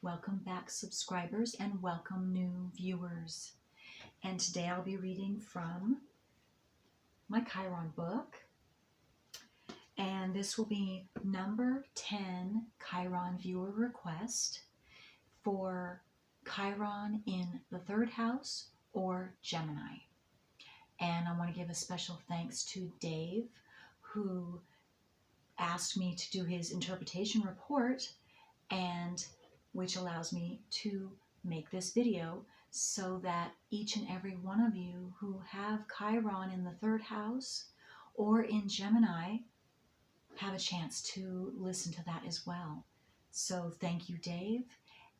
Welcome back, subscribers, and welcome new viewers. And today I'll be reading from my Chiron book. And this will be number 10 Chiron viewer request for Chiron in the third house or Gemini. And I want to give a special thanks to Dave, who asked me to do his interpretation report, and which allows me to make this video so that each and every one of you who have Chiron in the third house or in Gemini have a chance to listen to that as well. So thank you, Dave.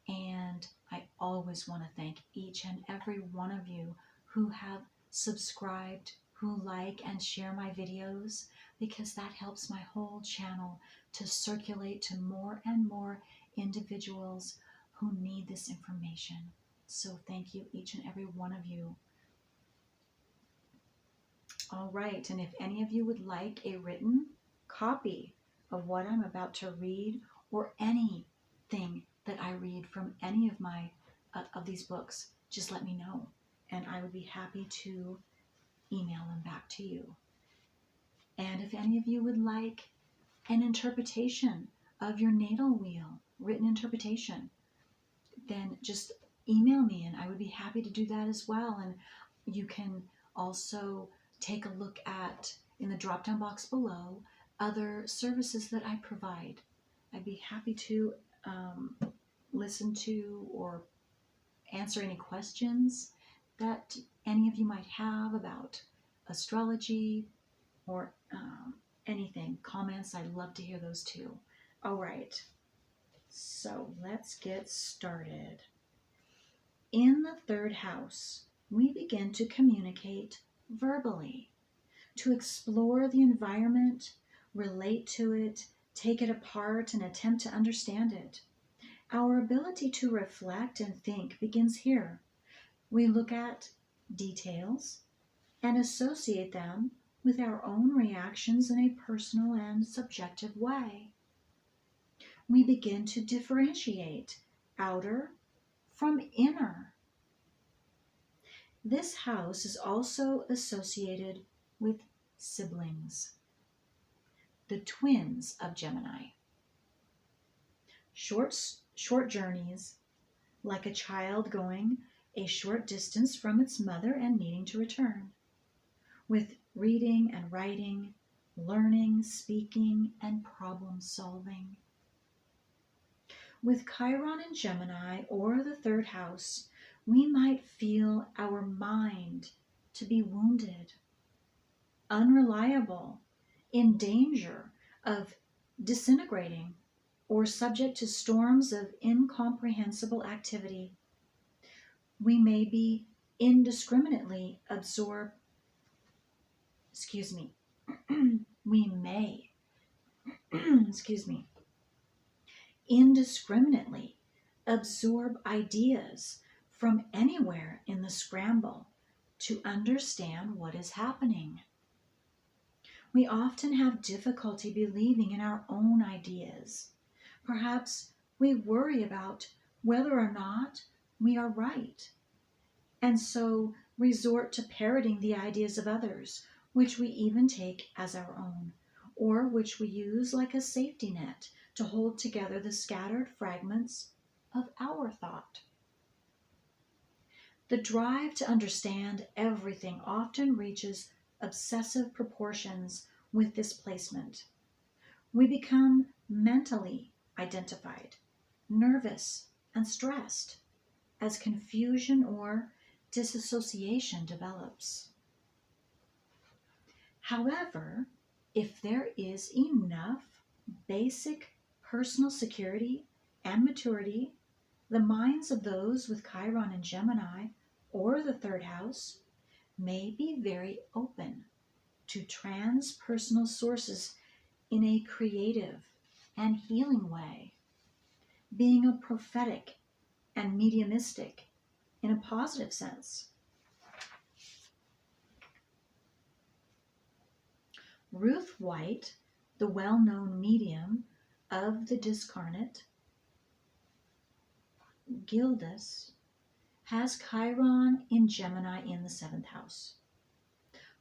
And I always want to thank each and every one of you who have subscribed, who like and share my videos, because that helps my whole channel to circulate to more and more individuals who need this information. So thank you, each and every one of you. All right, and if any of you would like a written copy of what I'm about to read, or anything that I read from any of my of these books, just let me know, and I would be happy to email them back to you. And if any of you would like an interpretation of your natal wheel, written interpretation, then just email me and I would be happy to do that as well. And you can also take a look at, in the drop down box below, other services that I provide. I'd be happy to listen to or answer any questions that any of you might have about astrology or anything. Comments, I'd love to hear those too. All right, so let's get started. In the third house, we begin to communicate verbally, to explore the environment, relate to it, take it apart, and attempt to understand it. Our ability to reflect and think begins here. We look at details and associate them with our own reactions in a personal and subjective way. We begin to differentiate outer from inner. This house is also associated with siblings, the twins of Gemini. Short journeys, like a child going a short distance from its mother and needing to return, with reading and writing, learning, speaking, and problem solving. With Chiron in Gemini or the third house, we might feel our mind to be wounded, unreliable, in danger of disintegrating, or subject to storms of incomprehensible activity. We may be indiscriminately absorb. We may, indiscriminately absorb ideas from anywhere in the scramble to understand what is happening. We often have difficulty believing in our own ideas. Perhaps we worry about whether or not we are right, and so resort to parroting the ideas of others, which we even take as our own, or which we use like a safety net to hold together the scattered fragments of our thought. The drive to understand everything often reaches obsessive proportions with this placement. We become mentally identified, nervous, and stressed as confusion or disassociation develops. However, if there is enough basic personal security and maturity, the minds of those with Chiron and Gemini or the third house may be very open to transpersonal sources in a creative and healing way, being a prophetic and mediumistic in a positive sense. Ruth White, the well-known medium of the discarnate, Gildas has Chiron in Gemini in the 7th house.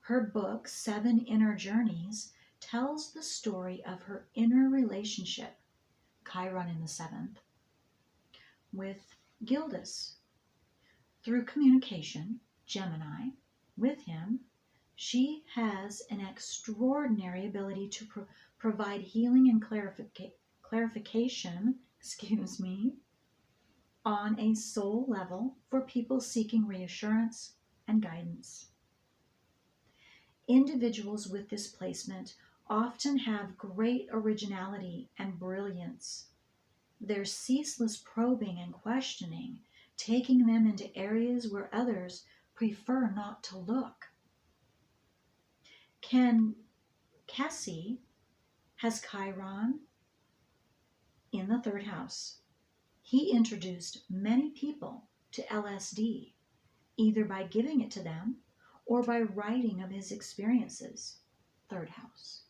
Her book, 7 Inner Journeys, tells the story of her inner relationship, Chiron in the 7th, with Gildas. Through communication, Gemini, with him, she has an extraordinary ability to provide healing and clarification, on a soul level for people seeking reassurance and guidance. Individuals with this placement often have great originality and brilliance. Their ceaseless probing and questioning, taking them into areas where others prefer not to look. Cassie has Chiron in the 3rd house. He introduced many people to LSD, either by giving it to them or by writing of his experiences, 3rd house.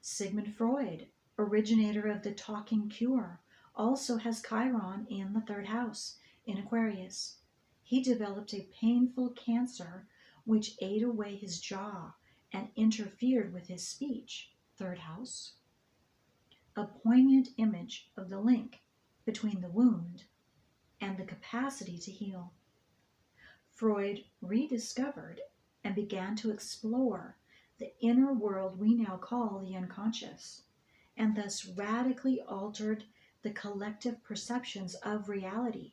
Sigmund Freud, originator of the talking cure, also has Chiron in the 3rd house in Aquarius. He developed a painful cancer which ate away his jaw and interfered with his speech, 3rd house. A poignant image of the link between the wound and the capacity to heal. Freud rediscovered and began to explore the inner world we now call the unconscious, and thus radically altered the collective perceptions of reality,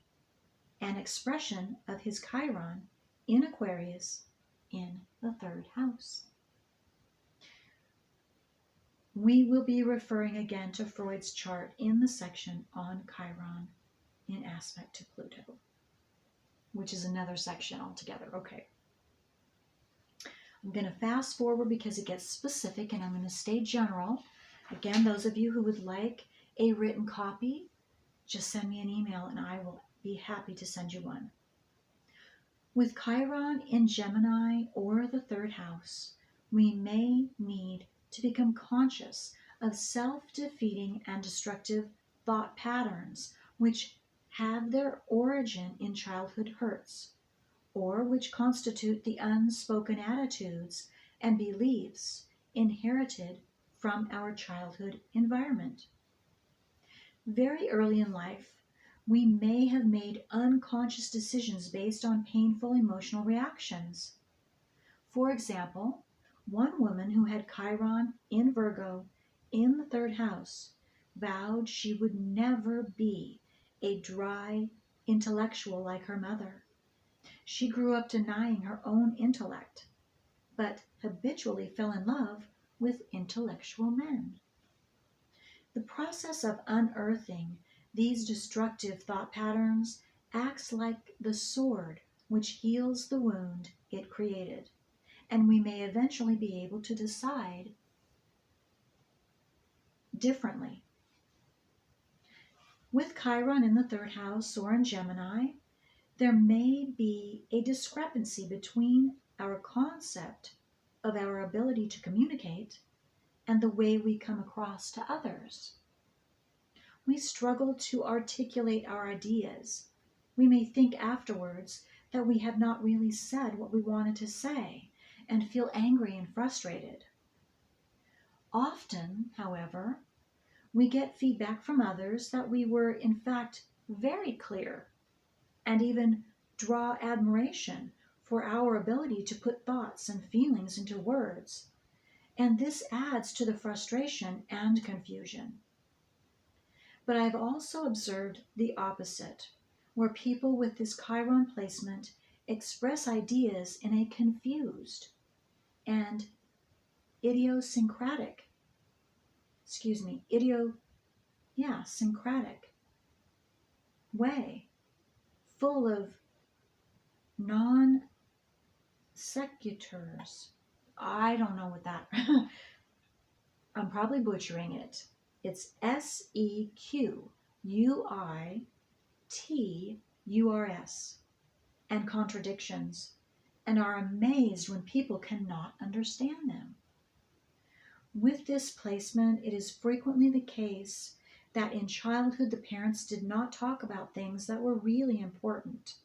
an expression of his Chiron in Aquarius in the 3rd house. We will be referring again to Freud's chart in the section on Chiron in aspect to Pluto, which is another section altogether. Okay. I'm going to fast forward because it gets specific, and I'm going to stay general. Again, those of you who would like a written copy, just send me an email and I will be happy to send you one. With Chiron in Gemini or the 3rd house, we may need to become conscious of self-defeating and destructive thought patterns which have their origin in childhood hurts, or which constitute the unspoken attitudes and beliefs inherited from our childhood environment. Very early in life, we may have made unconscious decisions based on painful emotional reactions. For example, one woman who had Chiron in Virgo in the 3rd house vowed she would never be a dry intellectual like her mother. She grew up denying her own intellect, but habitually fell in love with intellectual men. The process of unearthing these destructive thought patterns acts like the sword which heals the wound it created, and we may eventually be able to decide differently. With Chiron in the 3rd house or in Gemini, there may be a discrepancy between our concept of our ability to communicate and the way we come across to others. We struggle to articulate our ideas. We may think afterwards that we have not really said what we wanted to say and feel angry and frustrated. Often, however, we get feedback from others that we were in fact very clear, and even draw admiration for our ability to put thoughts and feelings into words. And this adds to the frustration and confusion. But I've also observed the opposite, where people with this Chiron placement express ideas in a confused and syncretic way, full of non sequiturs. I don't know what that, I'm probably butchering it. It's sequiturs and contradictions, and are amazed when people cannot understand them. With this placement, it is frequently the case that in childhood the parents did not talk about things that were really important,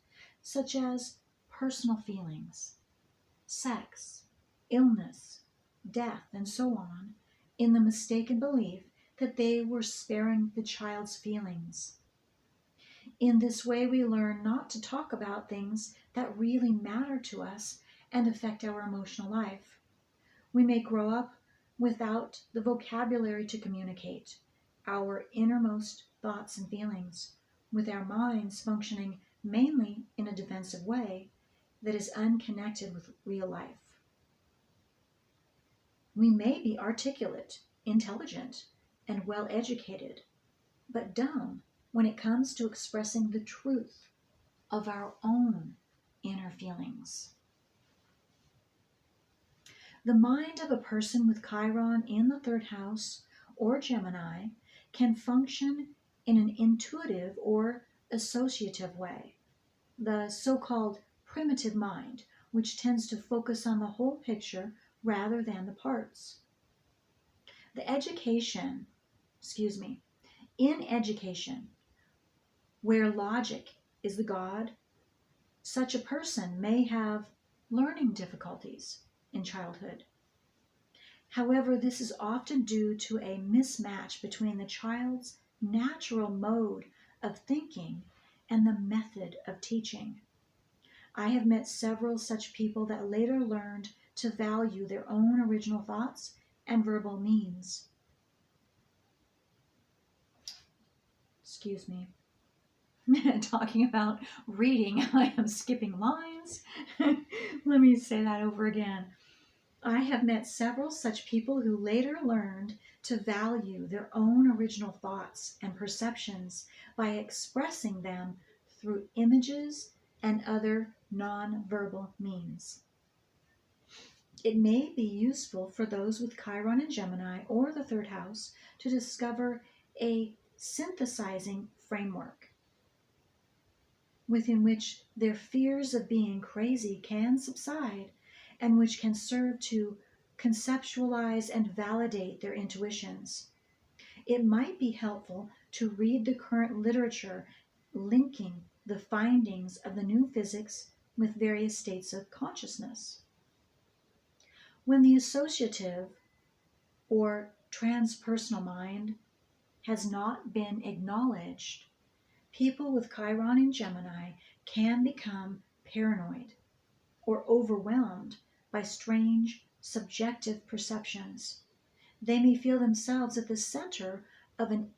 such as personal feelings, sex, illness, death, and so on, in the mistaken belief that they were sparing the child's feelings. In this way, we learn not to talk about things that really matter to us and affect our emotional life. We may grow up without the vocabulary to communicate our innermost thoughts and feelings, with our minds functioning mainly in a defensive way that is unconnected with real life. We may be articulate, intelligent, and well educated, but dumb when it comes to expressing the truth of our own inner feelings. The mind of a person with Chiron in the third house or Gemini can function in an intuitive or associative way, the so-called primitive mind, which tends to focus on the whole picture rather than the parts. In education, where logic is the god, such a person may have learning difficulties in childhood. However, this is often due to a mismatch between the child's natural mode of thinking and the method of teaching. I have met several such people that later learned to value their own original thoughts and verbal means. Excuse me. Talking about reading, I am skipping lines. Let me say that over again. I have met several such people who later learned to value their own original thoughts and perceptions by expressing them through images and other non-verbal means. It may be useful for those with Chiron and Gemini or the third house to discover a synthesizing framework within which their fears of being crazy can subside and which can serve to conceptualize and validate their intuitions. It might be helpful to read the current literature linking the findings of the new physics with various states of consciousness. When the associative or transpersonal mind has not been acknowledged, people with Chiron in Gemini can become paranoid or overwhelmed by strange, subjective perceptions. They may feel themselves at the center of an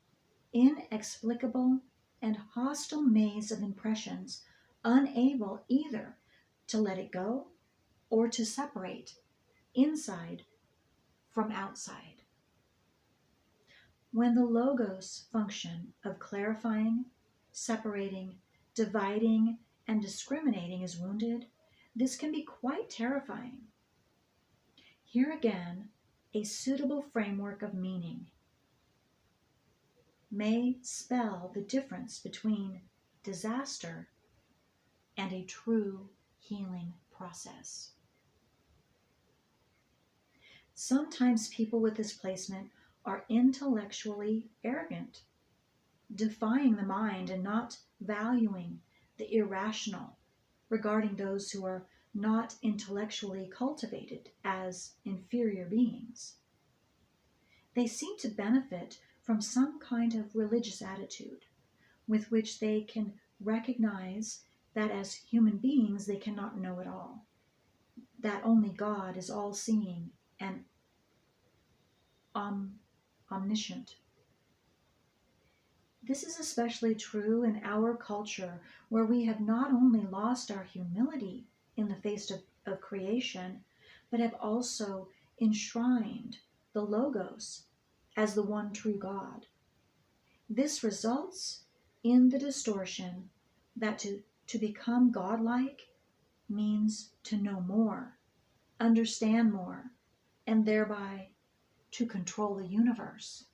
inexplicable and hostile maze of impressions, unable either to let it go or to separate inside from outside. When the logos function of clarifying, separating, dividing, and discriminating is wounded, this can be quite terrifying. Here again, a suitable framework of meaning may spell the difference between disaster and a true healing process. Sometimes people with this placement are intellectually arrogant, defying the mind and not valuing the irrational regarding those who are not intellectually cultivated as inferior beings. They seem to benefit from some kind of religious attitude with which they can recognize that as human beings they cannot know it all, that only God is all-seeing and omniscient. This is especially true in our culture, where we have not only lost our humility in the face of creation, but have also enshrined the Logos as the one true God. This results in the distortion that to become godlike means to know more, understand more, and thereby to control the universe.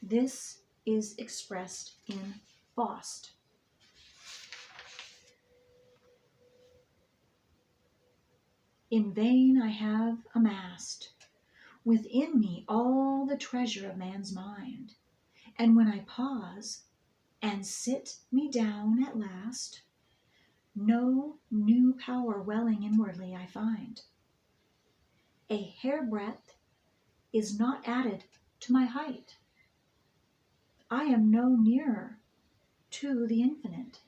This is expressed in Faust. In vain I have amassed within me all the treasure of man's mind. And when I pause and sit me down at last, no new power welling inwardly I find. A hairbreadth is not added to my height. I am no nearer to the infinite.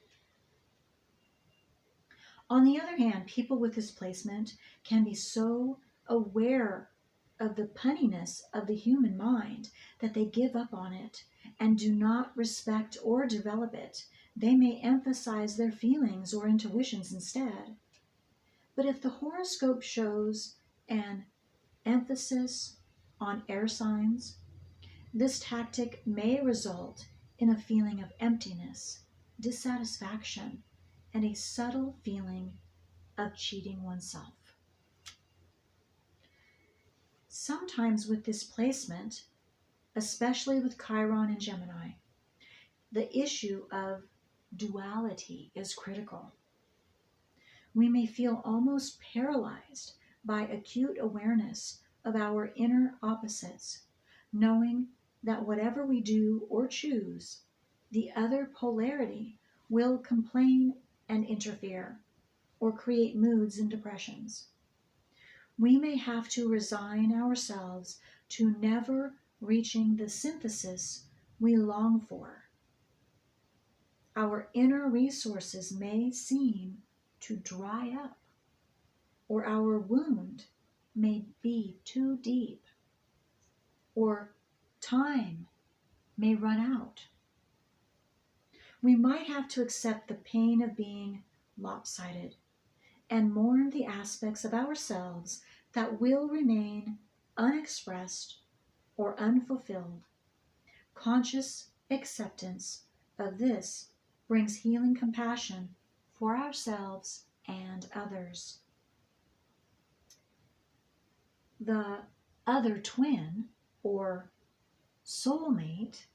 On the other hand, people with this placement can be so aware of the punniness of the human mind that they give up on it and do not respect or develop it. They may emphasize their feelings or intuitions instead. But if the horoscope shows an emphasis on air signs, this tactic may result in a feeling of emptiness, dissatisfaction, and a subtle feeling of cheating oneself. Sometimes with this placement, especially with Chiron and Gemini, the issue of duality is critical. We may feel almost paralyzed by acute awareness of our inner opposites, knowing that whatever we do or choose, the other polarity will complain and interfere, or create moods and depressions. We may have to resign ourselves to never reaching the synthesis we long for. Our inner resources may seem to dry up, or our wound may be too deep, or time may run out. We might have to accept the pain of being lopsided and mourn the aspects of ourselves that will remain unexpressed or unfulfilled. Conscious acceptance of this brings healing compassion for ourselves and others. The other twin, or soulmate,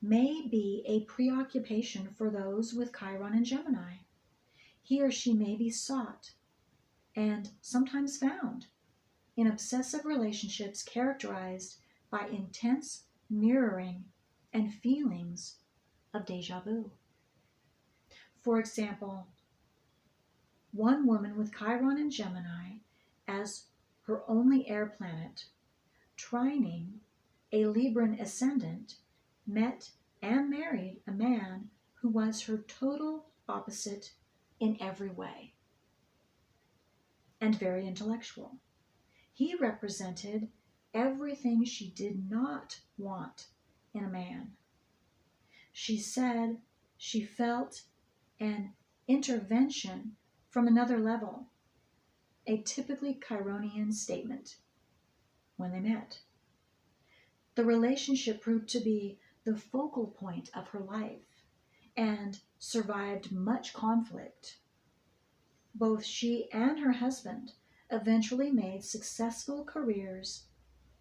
may be a preoccupation for those with Chiron and Gemini. He or she may be sought and sometimes found in obsessive relationships characterized by intense mirroring and feelings of deja vu. For example, one woman with Chiron and Gemini as her only air planet, trining a Libran ascendant, met and married a man who was her total opposite in every way, and very intellectual. He represented everything she did not want in a man. She said she felt an intervention from another level, a typically Chironian statement, when they met. The relationship proved to be the focal point of her life and survived much conflict. Both she and her husband eventually made successful careers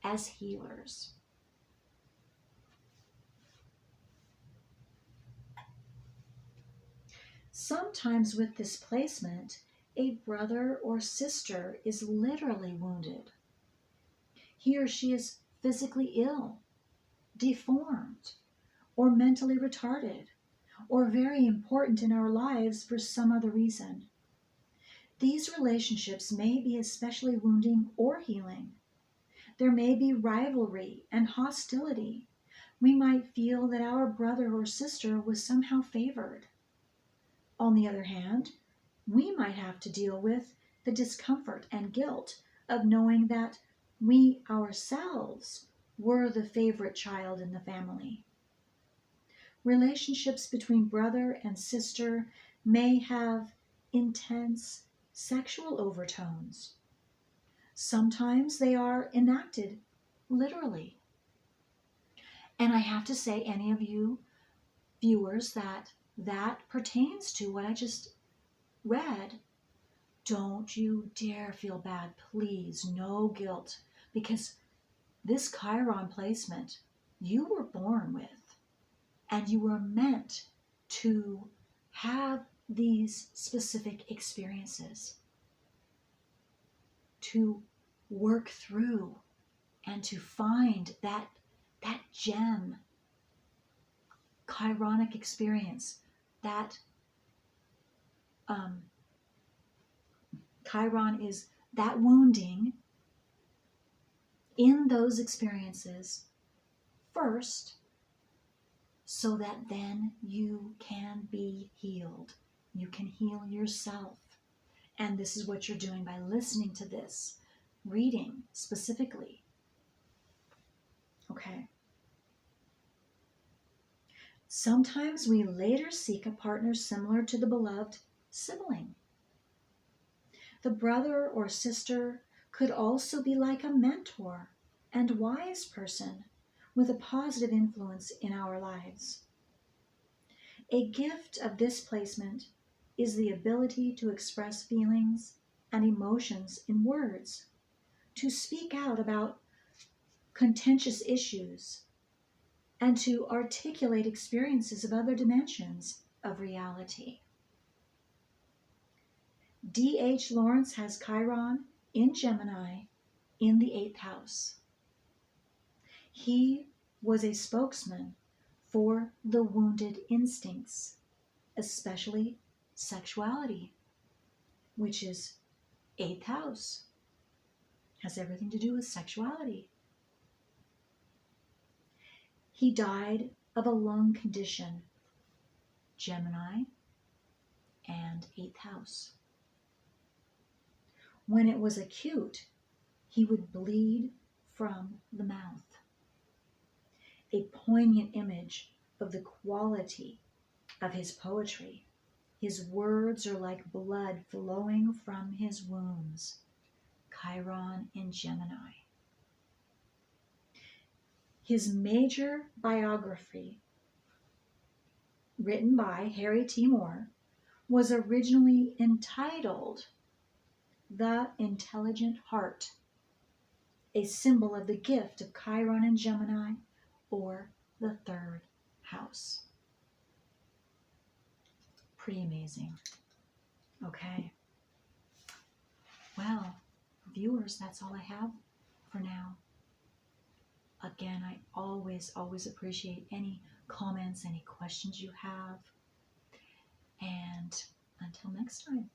as healers. Sometimes with this placement, a brother or sister is literally wounded. He or she is physically ill, deformed, or mentally retarded, or very important in our lives for some other reason. These relationships may be especially wounding or healing. There may be rivalry and hostility. We might feel that our brother or sister was somehow favored. On the other hand, we might have to deal with the discomfort and guilt of knowing that we ourselves were the favorite child in the family. Relationships between brother and sister may have intense sexual overtones. Sometimes they are enacted literally. And I have to say, any of you viewers that pertains to what I just read, don't you dare feel bad. Please, no guilt. Because this Chiron placement, you were born with, and you were meant to have these specific experiences, to work through and to find that that gem, chironic experience, that Chiron is that wounding in those experiences first, so that then you can be healed. You can heal yourself. And this is what you're doing by listening to this reading specifically. Okay. Sometimes we later seek a partner similar to the beloved sibling. The brother or sister could also be like a mentor and wise person with a positive influence in our lives. A gift of this placement is the ability to express feelings and emotions in words, to speak out about contentious issues, and to articulate experiences of other dimensions of reality. D.H. Lawrence has Chiron in Gemini in the 8th house. He was a spokesman for the wounded instincts, especially sexuality, which is 8th house. Has everything to do with sexuality. He died of a lung condition, Gemini and 8th house. When it was acute, he would bleed from the mouth. A poignant image of the quality of his poetry. His words are like blood flowing from his wounds. Chiron in Gemini. His major biography, written by Harry T. Moore, was originally entitled The Intelligent Heart, a symbol of the gift of Chiron and Gemini, or the 3rd house. Pretty amazing. Okay. Well, viewers, that's all I have for now. Again, I always appreciate any comments, any questions you have. And until next time.